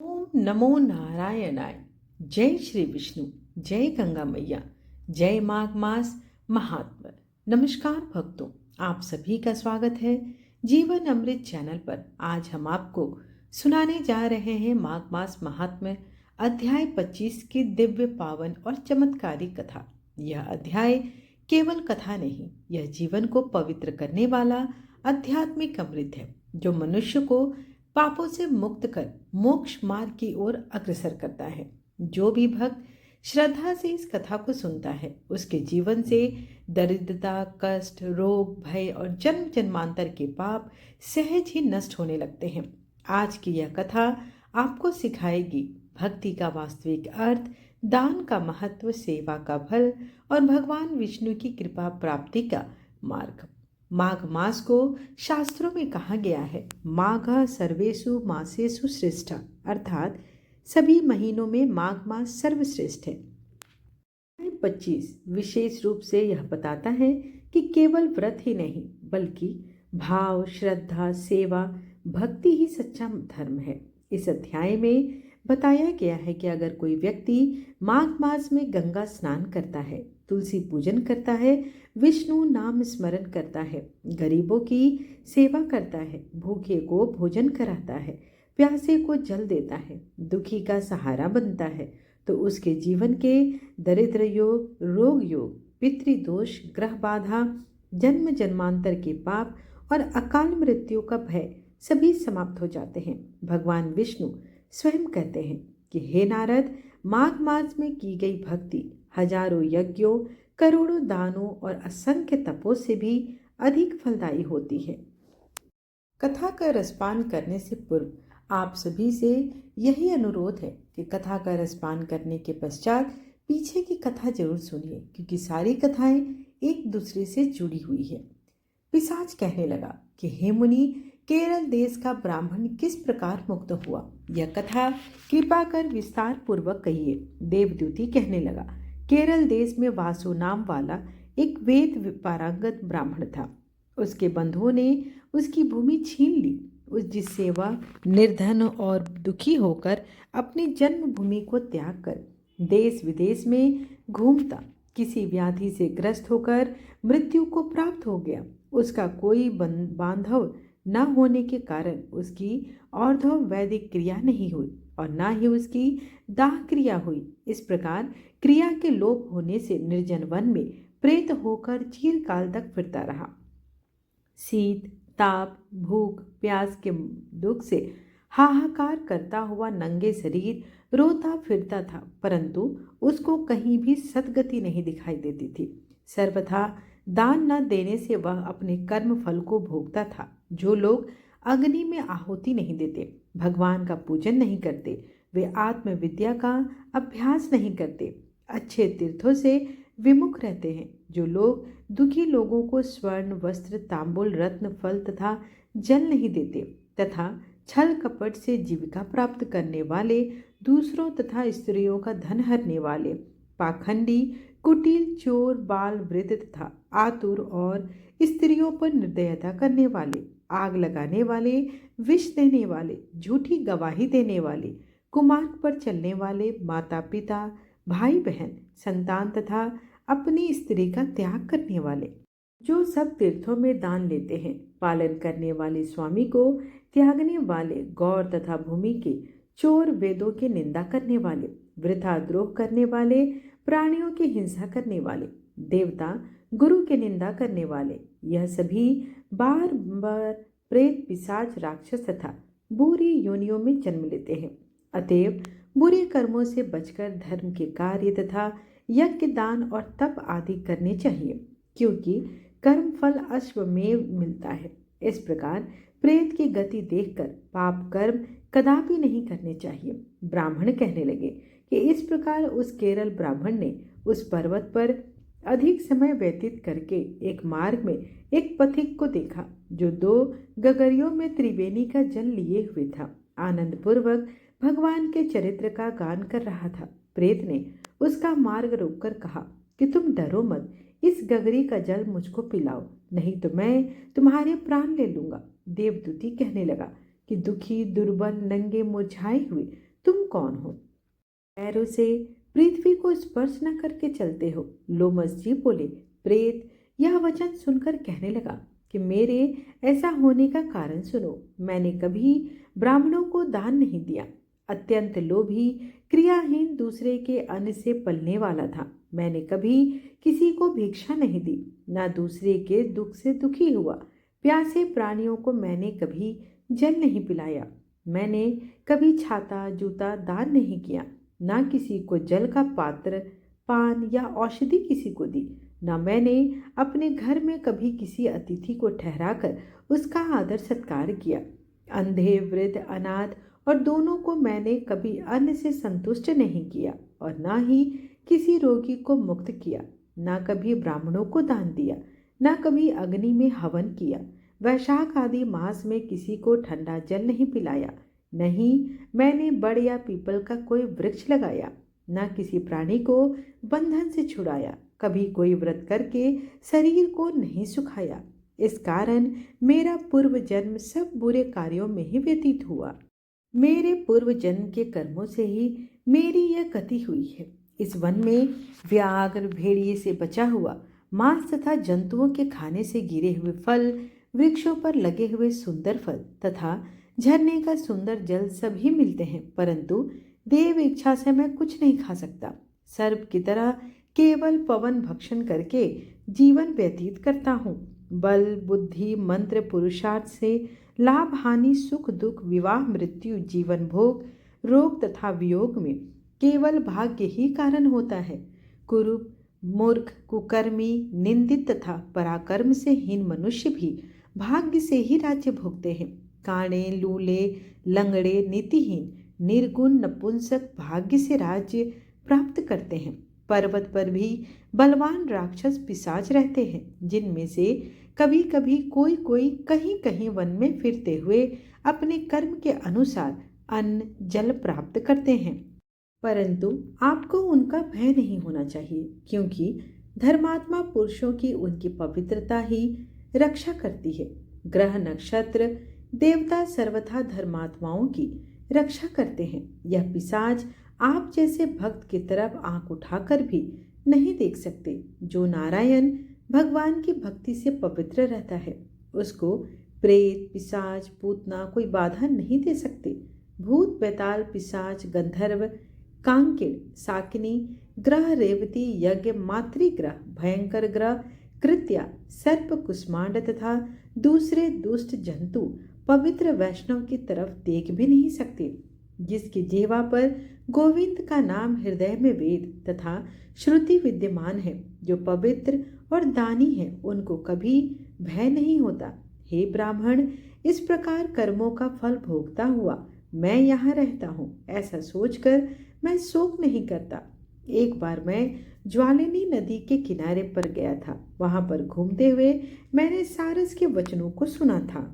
ओम नमो नारायणाय। जय श्री विष्णु। जय गंगा मैया। जय माघ मास महात्म। नमस्कार भक्तों, आप सभी का स्वागत है जीवन अमृत चैनल पर। आज हम आपको सुनाने जा रहे हैं माघ मास महात्म्य अध्याय 25 की दिव्य पावन और चमत्कारी कथा। यह अध्याय केवल कथा नहीं, यह जीवन को पवित्र करने वाला आध्यात्मिक अमृत है जो मनुष्य को पापों से मुक्त कर मोक्ष मार्ग की ओर अग्रसर करता है। जो भी भक्त श्रद्धा से इस कथा को सुनता है, उसके जीवन से दरिद्रता, कष्ट, रोग, भय और जन्म जन्मांतर के पाप सहज ही नष्ट होने लगते हैं। आज की यह कथा आपको सिखाएगी भक्ति का वास्तविक अर्थ, दान का महत्व, सेवा का फल और भगवान विष्णु की कृपा प्राप्ति का मार्ग। माघ मास को शास्त्रों में कहा गया है माघ सर्वेषु मासेषु श्रेष्ठ, अर्थात सभी महीनों में माघ मास सर्वश्रेष्ठ है। 25 विशेष रूप से यह बताता है कि केवल व्रत ही नहीं बल्कि भाव, श्रद्धा, सेवा, भक्ति ही सच्चा धर्म है। इस अध्याय में बताया गया है कि अगर कोई व्यक्ति माघ मास में गंगा स्नान करता है, तुलसी पूजन करता है, विष्णु नाम स्मरण करता है, गरीबों की सेवा करता है, भूखे को भोजन कराता है, प्यासे को जल देता है, दुखी का सहारा बनता है, तो उसके जीवन के दरिद्र योग, रोग योग, पितृदोष, ग्रह बाधा, जन्म जन्मांतर के पाप और अकाल मृत्यु का भय सभी समाप्त हो जाते हैं। भगवान विष्णु स्वयं कहते हैं कि हे नारद, माघ मास में की गई भक्ति हजारों यज्ञों, करोड़ों दानों और असंख्य तपों से भी अधिक फलदायी होती है। कथा का रसपान करने से पूर्व आप सभी से यही अनुरोध है कि कथा का रसपान करने के पश्चात पीछे की कथा जरूर सुनिए, क्योंकि सारी कथाएं एक दूसरे से जुड़ी हुई है। पिशाच कहने लगा कि हे मुनि, केरल देश का ब्राह्मण किस प्रकार मुक्त हुआ, यह कथा कृपा कर विस्तार पूर्वक कहिए। देवदूती कहने लगा, केरल देश में वासु नाम वाला एक वेद पारंगत ब्राह्मण था। उसके बंधुओं ने उसकी भूमि छीन ली, जिससे वह निर्धन और दुखी होकर अपनी जन्मभूमि को त्याग कर देश विदेश में घूमता। किसी व्याधि से ग्रस्त होकर मृत्यु को प्राप्त हो गया। उसका कोई बांधव न होने के कारण उसकी और्ध्व वैदिक क्रिया नहीं हुई और न ही उसकी दाह क्रिया हुई। इस प्रकार क्रिया के लोप होने से निर्जन वन में प्रेत होकर चिरकाल तक फिरता रहा। शीत, ताप, भूख, प्यास के दुख से हाहाकार करता हुआ नंगे शरीर रोता फिरता था, परंतु उसको कहीं भी सद्गति नहीं दिखाई देती थी। सर्वथा दान न देने से वह अपने कर्म फल को भोगता था। जो लोग अग्नि में आहुति नहीं देते, भगवान का पूजन नहीं करते, वे आत्मविद्या का अभ्यास नहीं करते, अच्छे तीर्थों से विमुख रहते हैं। जो लोग दुखी लोगों को स्वर्ण, वस्त्र, तांबुल, रत्न, फल तथा जल नहीं देते तथा छल कपट से जीविका प्राप्त करने वाले, दूसरों तथा स्त्रियों का धन हरने वाले, पाखंडी, कुटिल, चोर, बाल, वृद्ध तथा आतुर और स्त्रियों पर निर्दयता करने वाले, आग लगाने वाले, विष देने वाले, झूठी गवाही देने वाले, कुमार्ग पर चलने वाले, माता पिता, भाई बहन, संतान तथा अपनी स्त्री का त्याग करने वाले, जो सब तीर्थों में दान लेते हैं, पालन करने वाले, स्वामी को त्यागने वाले, गौर तथा भूमि के चोर, वेदों की निंदा करने वाले, वृथा द्रोह करने वाले, प्राणियों की हिंसा करने वाले, देवता गुरु की निंदा करने वाले, यह सभी बार बार प्रेत, पिशाच, राक्षस तथा बुरी योनियों में जन्म लेते हैं। अतएव बुरे कर्मों से बचकर धर्म के कार्य तथा यज्ञ, दान और तप आदि करने चाहिए, क्योंकि कर्म फल अश्वमेव मिलता है। इस प्रकार प्रेत की गति देखकर पाप कर्म कदापि नहीं करने चाहिए। ब्राह्मण कहने लगे कि इस प्रकार उस केरल ब्राह्मण ने उस पर्वत पर अधिक समय व्यतीत करके एक मार्ग में एक पथिक को देखा, जो 2 गगरियों में त्रिवेणी का जल लिए हुए था। आनंद पूर्वक भगवान के चरित्र का गान कर रहा था। प्रेत ने उसका मार्ग रोककर कहा कि तुम डरो मत, इस गगरी का जल मुझको पिलाओ, नहीं तो मैं तुम्हारे प्राण ले लूंगा। देवदूती कहने लगा कि दुखी, दुर्बल, नंगे, मुरझाए हुए तुम कौन हो? पैरों से पृथ्वी को स्पर्श न करके चलते हो। लोमस जी बोले। प्रेत यह वचन सुनकर कहने लगा कि मेरे ऐसा होने का कारण सुनो। मैंने कभी ब्राह्मणों को दान नहीं दिया। अत्यंत लोभी, क्रियाहीन, दूसरे के अन्न से पलने वाला था। मैंने कभी किसी को भिक्षा नहीं दी, ना दूसरे के दुख से दुखी हुआ। प्यासे प्राणियों को मैंने कभी जल नहीं पिलाया। मैंने कभी छाता, जूता दान नहीं किया, ना किसी को जल का पात्र, पान या औषधि किसी को दी। ना मैंने अपने घर में कभी किसी अतिथि को ठहराकर उसका आदर सत्कार किया। अंधे, वृद्ध, अनाथ और दोनों को मैंने कभी अन्न से संतुष्ट नहीं किया, और ना ही किसी रोगी को मुक्त किया। ना कभी ब्राह्मणों को दान दिया, ना कभी अग्नि में हवन किया। वैशाख आदि मास में किसी को ठंडा जल नहीं पिलाया। नहीं मैंने बड़ या पीपल का कोई वृक्ष लगाया, ना किसी प्राणी को बंधन से छुड़ाया। कभी कोई व्रत करके शरीर को नहीं सुखाया। इस कारण मेरा पूर्व जन्म सब बुरे कार्यों में ही व्यतीत हुआ। मेरे पूर्व जन्म के कर्मों से ही मेरी यह गति हुई है। इस वन में व्याघ्र, भेड़िए से बचा हुआ मांस तथा जंतुओं के खाने से गिरे हुए फल, वृक्षों पर लगे हुए सुंदर फल तथा झरने का सुंदर जल सभी मिलते हैं, परंतु देव इच्छा से मैं कुछ नहीं खा सकता। सर्प की तरह केवल पवन भक्षण करके जीवन व्यतीत करता हूँ। बल, बुद्धि, मंत्र, पुरुषार्थ से लाभ, हानि, सुख, दुख, विवाह, मृत्यु, जीवन भोग, रोग तथा वियोग में केवल भाग्य ही कारण होता है। कुरूप, मूर्ख, कुकर्मी, निंदित तथा पराक्रम से हीन मनुष्य भी भाग्य से ही राज्य भोगते हैं। काणे, लूले, लंगड़े, नीतिहीन, निर्गुण, नपुंसक भाग्य से राज्य प्राप्त करते हैं। पर्वत पर भी बलवान राक्षस पिशाच रहते हैं, जिनमें से कभी कभी कोई कोई कहीं कहीं वन में फिरते हुए अपने कर्म के अनुसार अन्न जल प्राप्त करते हैं, परंतु आपको उनका भय नहीं होना चाहिए, क्योंकि धर्मात्मा पुरुषों की उनकी पवित्रता ही रक्षा करती है। ग्रह, नक्षत्र, देवता सर्वथा धर्मात्माओं की रक्षा करते हैं। यह पिशाच आप जैसे भक्त की तरफ आंख उठाकर भी नहीं देख सकते। जो नारायण भगवान की भक्ति से पवित्र रहता है, उसको प्रेत, पिशाच, पूतना कोई बाधा नहीं दे सकते। भूत, बेताल, पिशाच, गंधर्व, कांकिल, साकिनी ग्रह, रेवती, यज्ञ, मातृग्रह, भयंकर ग्रह, कृत्या, सर्प, कुष्मांड तथा दूसरे दुष्ट जंतु पवित्र वैष्णव की तरफ देख भी नहीं सकते। जिसकी जीवा पर गोविंद का नाम, हृदय में वेद तथा श्रुति विद्यमान है, जो पवित्र और दानी है, उनको कभी भय नहीं होता। हे ब्राह्मण, इस प्रकार कर्मों का फल भोगता हुआ मैं यहाँ रहता हूँ, ऐसा सोचकर मैं शोक नहीं करता। एक बार मैं ज्वालिनी नदी के किनारे पर गया था। वहां पर घूमते हुए मैंने सारस के वचनों को सुना था।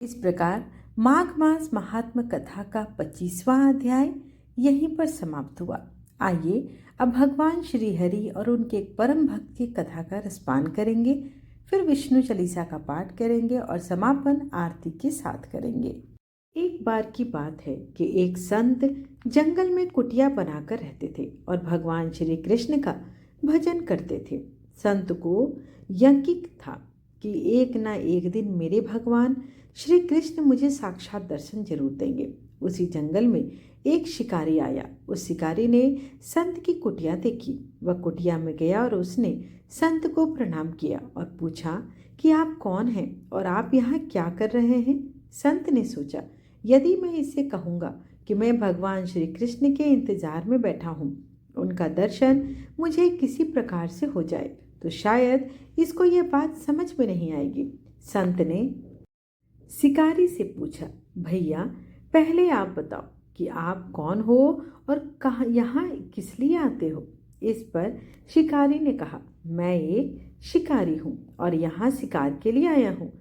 इस प्रकार माघ मास महात्म कथा का 25वां अध्याय यहीं पर समाप्त हुआ। आइए अब भगवान श्री हरि और उनके एक परम भक्त की कथा का रसपान करेंगे, फिर विष्णु चालीसा का पाठ करेंगे और समापन आरती के साथ करेंगे। एक बार की बात है कि एक संत जंगल में कुटिया बनाकर रहते थे और भगवान श्री कृष्ण का भजन करते थे। संत को यकीन था कि एक ना एक दिन मेरे भगवान श्री कृष्ण मुझे साक्षात दर्शन जरूर देंगे। उसी जंगल में एक शिकारी आया। उस शिकारी ने संत की कुटिया देखी। वह कुटिया में गया और उसने संत को प्रणाम किया और पूछा कि आप कौन हैं और आप यहाँ क्या कर रहे हैं। संत ने सोचा, यदि मैं इससे कहूँगा कि मैं भगवान श्री कृष्ण के इंतजार में बैठा हूँ, उनका दर्शन मुझे किसी प्रकार से हो जाए, तो शायद इसको ये बात समझ में नहीं आएगी। संत ने शिकारी से पूछा, भैया पहले आप बताओ कि आप कौन हो और कहाँ यहाँ किस लिए आते हो। इस पर शिकारी ने कहा, मैं एक शिकारी हूँ और यहाँ शिकार के लिए आया हूँ।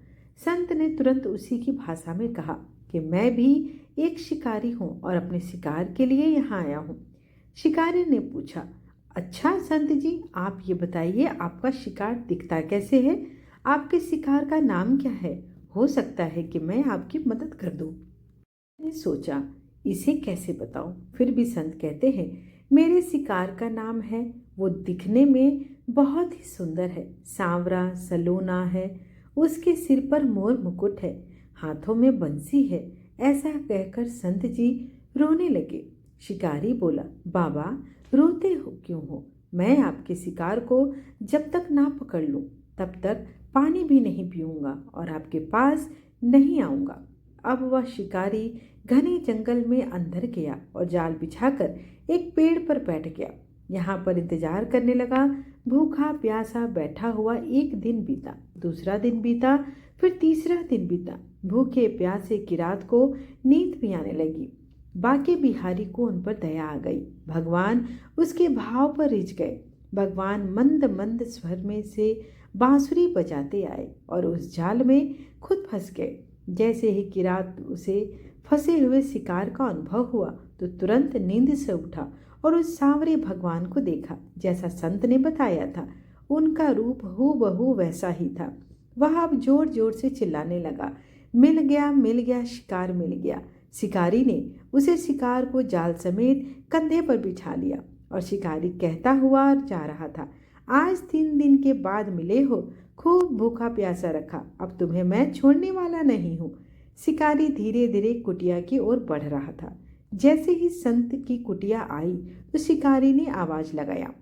संत ने तुरंत उसी की भाषा में कहा कि मैं भी एक शिकारी हूँ और अपने शिकार के लिए यहाँ आया हूँ। शिकारी ने पूछा, अच्छा संत जी, आप ये बताइए आपका शिकार दिखता कैसे है, आपके शिकार का नाम क्या है हो सकता है कि मैं आपकी मदद कर दूं। मैंने सोचा, इसे कैसे बताऊं? फिर भी संत कहते हैं, मेरे शिकार का नाम है। वो दिखने में बहुत ही सुंदर है, सांवरा सलोना है। उसके सिर पर मोर मुकुट है, हाथों में बंसी है। ऐसा कहकर संत जी रोने लगे। शिकारी बोला, बाबा रोते हो क्यों हो? मैं आपके शिकार को जब तक ना पकड़ लूं तब तक पानी भी नहीं पीऊंगा और आपके पास नहीं आऊंगा। अब वह शिकारी घने जंगल में अंदर गया और जाल बिछाकर एक पेड़ पर बैठ गया। यहाँ पर इंतजार करने लगा। भूखा प्यासा बैठा हुआ एक दिन बीता, दूसरा दिन बीता, फिर तीसरा दिन बीता। भूखे प्यासे किरात को नींद भी आने लगी। बाके बिहारी को उन पर दया आ गई। भगवान उसके भाव पर रिझ गए। भगवान मंद मंद स्वर में से बांसुरी बजाते आए और उस जाल में खुद फंस गए। जैसे ही किरात उसे फंसे हुए शिकार का अनुभव हुआ तो तुरंत नींद से उठा और उस सांवरे भगवान को देखा जैसा संत ने बताया था। उनका रूप हूबहू वैसा ही था। वह अब जोर जोर से चिल्लाने लगा, मिल गया, शिकार मिल गया। शिकारी ने उसे शिकार को जाल समेत कंधे पर बिठा लिया और शिकारी कहता हुआ जा रहा था, आज 3 दिन के बाद मिले हो, खूब भूखा प्यासा रखा, अब तुम्हें मैं छोड़ने वाला नहीं हूँ। शिकारी धीरे धीरे कुटिया की ओर बढ़ रहा था। जैसे ही संत की कुटिया आई तो शिकारी ने आवाज लगाया,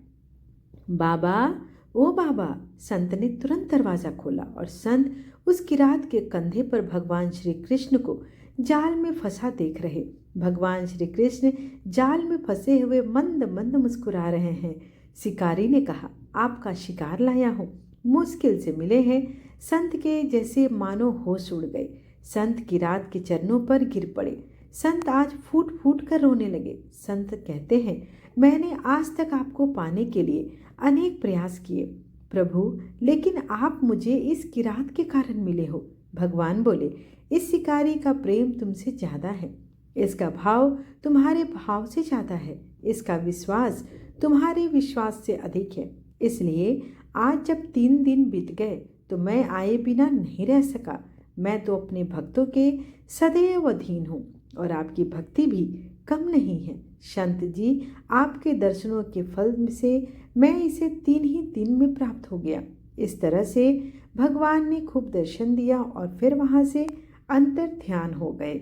बाबा, ओ बाबा। संत ने तुरंत दरवाजा खोला और संत उस किरात के कंधे पर भगवान श्री कृष्ण को जाल में फंसा देख रहे। भगवान श्री कृष्ण जाल में फंसे हुए मंद मंद मुस्कुरा रहे हैं। शिकारी ने कहा, आपका शिकार लाया हूँ, मुश्किल से मिले हैं। संत के जैसे मानो होश उड़ गए। संत किरात के चरणों पर गिर पड़े। संत आज फूट फूट कर रोने लगे। संत कहते हैं, मैंने आज तक आपको पाने के लिए अनेक प्रयास किए प्रभु, लेकिन आप मुझे इस किरात के कारण मिले हो। भगवान बोले, इस शिकारी का प्रेम तुमसे ज्यादा है, इसका भाव तुम्हारे भाव से ज्यादा है, इसका विश्वास तुम्हारे विश्वास से अधिक है। इसलिए आज जब 3 दिन बीत गए तो मैं आए बिना नहीं रह सका। मैं तो अपने भक्तों के सदैव अधीन हूँ और आपकी भक्ति भी कम नहीं है। संत जी, आपके दर्शनों के फल से मैं इसे 3 ही दिन में प्राप्त हो गया। इस तरह से भगवान ने खूब दर्शन दिया और फिर वहां से अंतर ध्यान हो गए।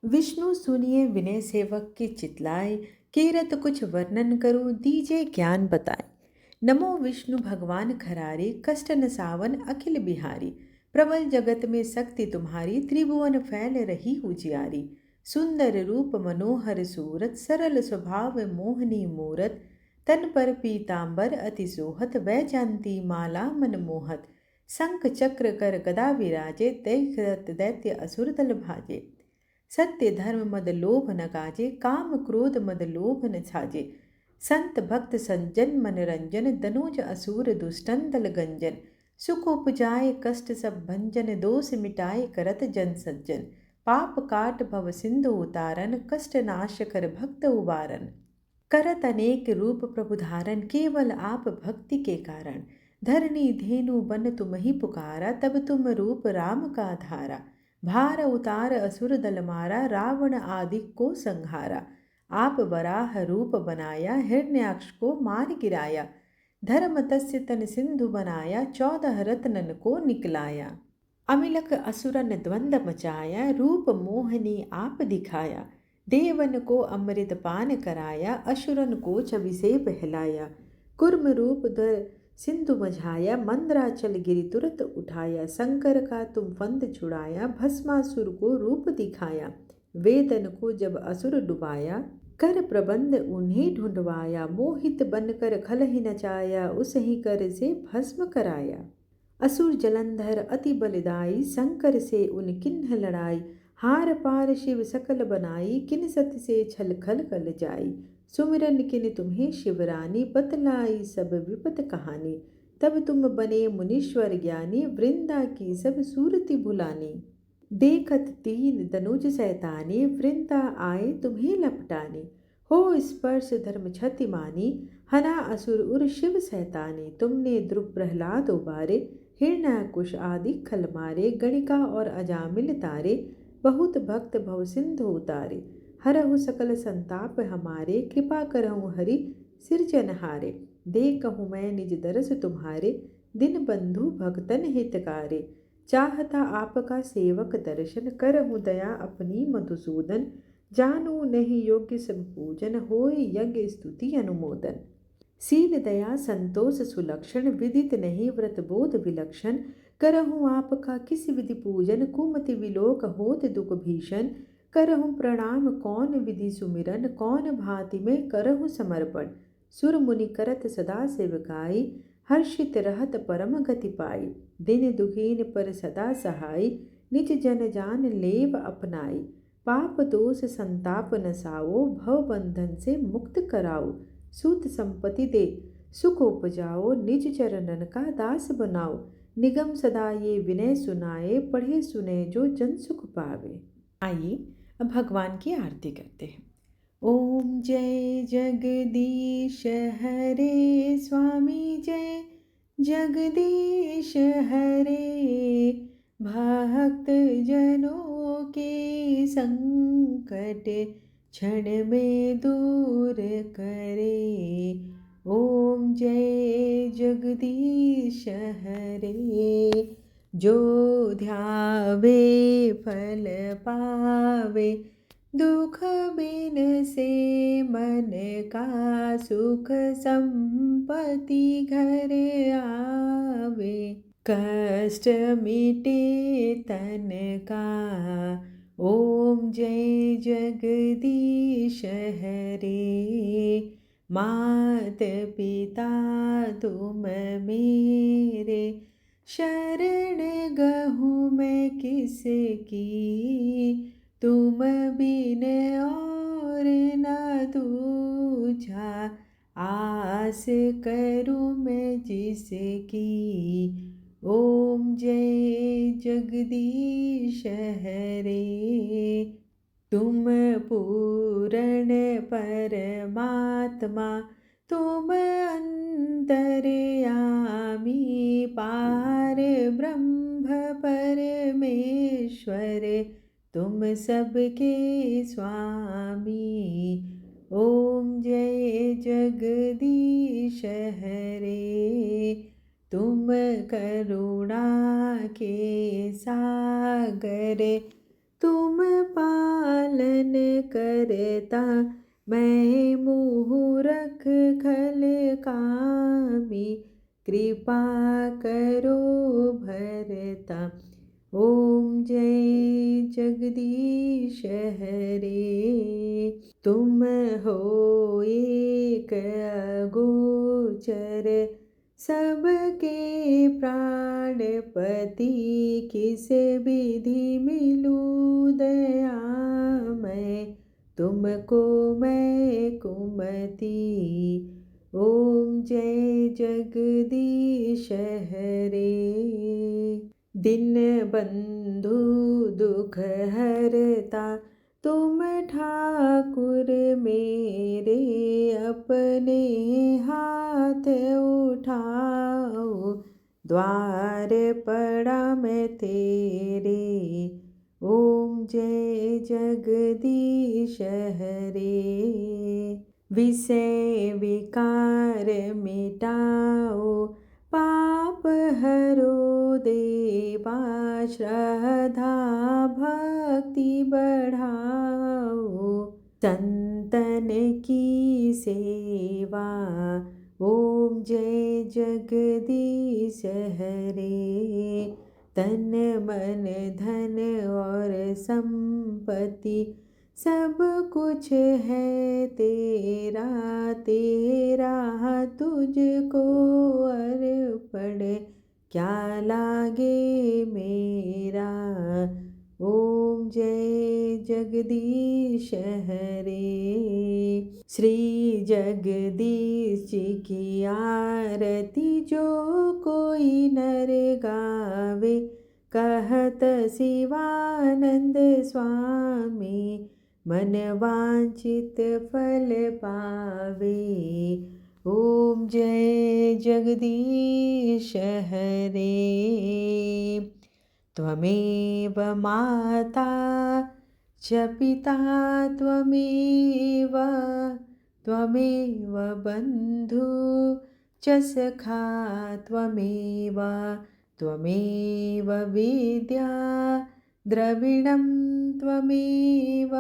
विष्णु सुनिए विनय सेवक की चितलाए, कीरत कुछ वर्णन करूं दीजे ज्ञान बताए। नमो विष्णु भगवान खरारे, कष्ट न सावन अखिल बिहारी। प्रबल जगत में शक्ति तुम्हारी, त्रिभुवन फैल रही उजियारी। सुंदर रूप मनोहर सूरत, सरल स्वभाव मोहनी मूरत। तन पर पीतांबर अति सोहत, वैजयंती माला मनमोहत। शंख चक्र कर गदा विराजे, दैत्य दैत्य असुर दल भाजे। सत्य धर्म मद लोभ न काजे, काम क्रोध मद लोभ न छाजे। संत भक्त संजन मनरंजन, दनोज असुर दुष्टन दल गंजन। सुख उपजाए कष्ट सब भंजन, दोष मिटाए करत जन सज्जन। पाप काट भव सिंधु उतारन, कष्ट नाश कर भक्त उबारन। करत अनेक रूप प्रभु धारण, केवल आप भक्ति के कारण। धरनी धेनु बन तुम ही पुकारा, तब तुम रूप राम का धारा। भार उतार असुर दल मारा, रावण आदि को संहारा। आप वराह रूप बनाया, हिरण्याक्ष को मार गिराया। धर्म तस्य तन सिंधु बनाया, 14 रत्नन को निकलाया। अमिलक असुरन द्वंद मचाया, रूप मोहनी आप दिखाया। देवन को अमृत पान कराया, असुरन को छवि से बहलाया। कुर्म रूप धर सिंधु मझाया, मंदराचल गिरि तुरत उठाया। शंकर का तुम फंद छुड़ाया, भस्मासुर को रूप दिखाया। वेदन को जब असुर डुबाया, कर प्रबंध उन्हें ढूंढवाया। मोहित बनकर खल ही नचाया, उस ही कर से भस्म कराया। असुर जलंधर अति बलिदाई, शंकर से उन किन्ह लड़ाई। हार पार शिव सकल बनाई, किन सत से छल खल कल जाई। सुमिरन किन तुम्हें शिवरानी, बतलाई सब विपत कहानी। तब तुम बने मुनीश्वर ज्ञानी, वृंदा की सब सूरति भुलानी। देखत 3 दनुज सैतानी, वृंदा आए तुम्हें लपटानी। हो स्पर्श धर्म क्षति मानी, हना असुर उर शिव सैतानी। तुमने ध्रुव प्रहलाद उबारे, हिरण्याकुश आदि खल मारे, गणिका और अजामिल तारे, बहुत भक्त भव सिंधु उतारे। हरहु सकल संताप हमारे, कृपा करहु हरि सिरजनहारे। देखहु मैं निज दरस तुम्हारे, दिन बंधु भक्तन हितकारे। चाहता आपका सेवक दर्शन, करहु दया अपनी मधुसूदन। जानू नहीं योग्य सब पूजन, होय यज्ञ स्तुति अनुमोदन। शील दया संतोष सुलक्षण, विदित नहीं व्रत बोध विलक्षण। करहु आपका किस विधि पूजन, कुमति विलोक होत दुख भीषण। करहु प्रणाम कौन विधि सुमिरन, कौन भांति में करहु समर्पण। सुर मुनि करत सदा सेवकाई, हर्षित रहत परम गति पाई। दिन दुखीन पर सदा सहाय, निज जन जान लेव अपनाई। पाप दोष संताप नसाओ, भव बंधन से मुक्त कराओ। सूत संपत्ति दे सुख उपजाओ, निज चरणन का दास बनाओ। निगम सदा ये विनय सुनाए, पढ़े सुने जो जन सुख पावे। आइए अब भगवान की आरती करते हैं। ओम जय जगदीश हरे स्वामी, जय जगदीश हरे। भक्त जनों के संकट क्षण में दूर करे। ओम जय जगदीश हरे। जो ध्यावे फल पावे, दुख बिन से मन का सुख संपत्ति घर आवे। कष्ट मिटे तन का, ओम जय जगदीश हरे। मात पिता तुम मेरे, शरण गहूँ मैं किसकी। तुम बिन और न दूजा, आस करूँ मैं जिसकी। ओम जय जगदीश हरे। तुम पूर्ण परमात्मा, तुम अंतर्यामी। पार ब्रह्म परमेश्वर, तुम सबके स्वामी। ओम जय जगदीश हरे। तुम करुणा के सागर, तुम पालन करता। मैं मूरख खल कामी, कृपा करो भरता। ओम जय जगदीश हरे। तुम हो एक अगोचर, सबके प्राणपति। किस विधि मिलूं दया मैं, तुमको मैं कुमति। ओम जय जगदीश हरे। दिन बंधु दुख हरता, तुम ठाकुर मेरे। अपने हाथ उठाओ, द्वार पड़ा मैं तेरे। ओम जय जगदीश हरे। विषय विकार मिटाओ, पाप हरो देवा। श्रद्धा भक्ति बढ़ाओ, संतन की सेवा। ओम जय जगदीश हरे। तन मन धन और संपत्ति, सब कुछ है तेरा। तेरा तुझको अर्पण, क्या लागे मेरा। ओम जय जगदीश हरे। श्री जगदीश जी की आरती जो कोई नर गावे। कहत शिवानंद स्वामी, मन वांछित फल पावे। ॐ जय जगदीश हरे। त्वमेव माता च पिता त्वमेव, त्वमेव बन्धु च सखा त्वमेव, त्वमेव विद्या द्रविणं त्वमेव,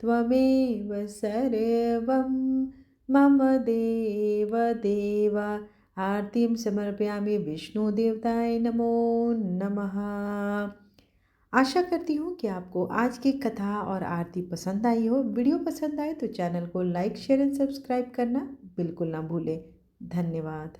त्वमेव सर्वं मम देव देव। आरतीं समर्पयामि विष्णुदेवताय नमो नमः। आशा करती हूँ कि आपको आज की कथा और आरती पसंद आई हो। वीडियो पसंद आए तो चैनल को लाइक शेयर एंड सब्सक्राइब करना बिल्कुल ना भूलें। धन्यवाद।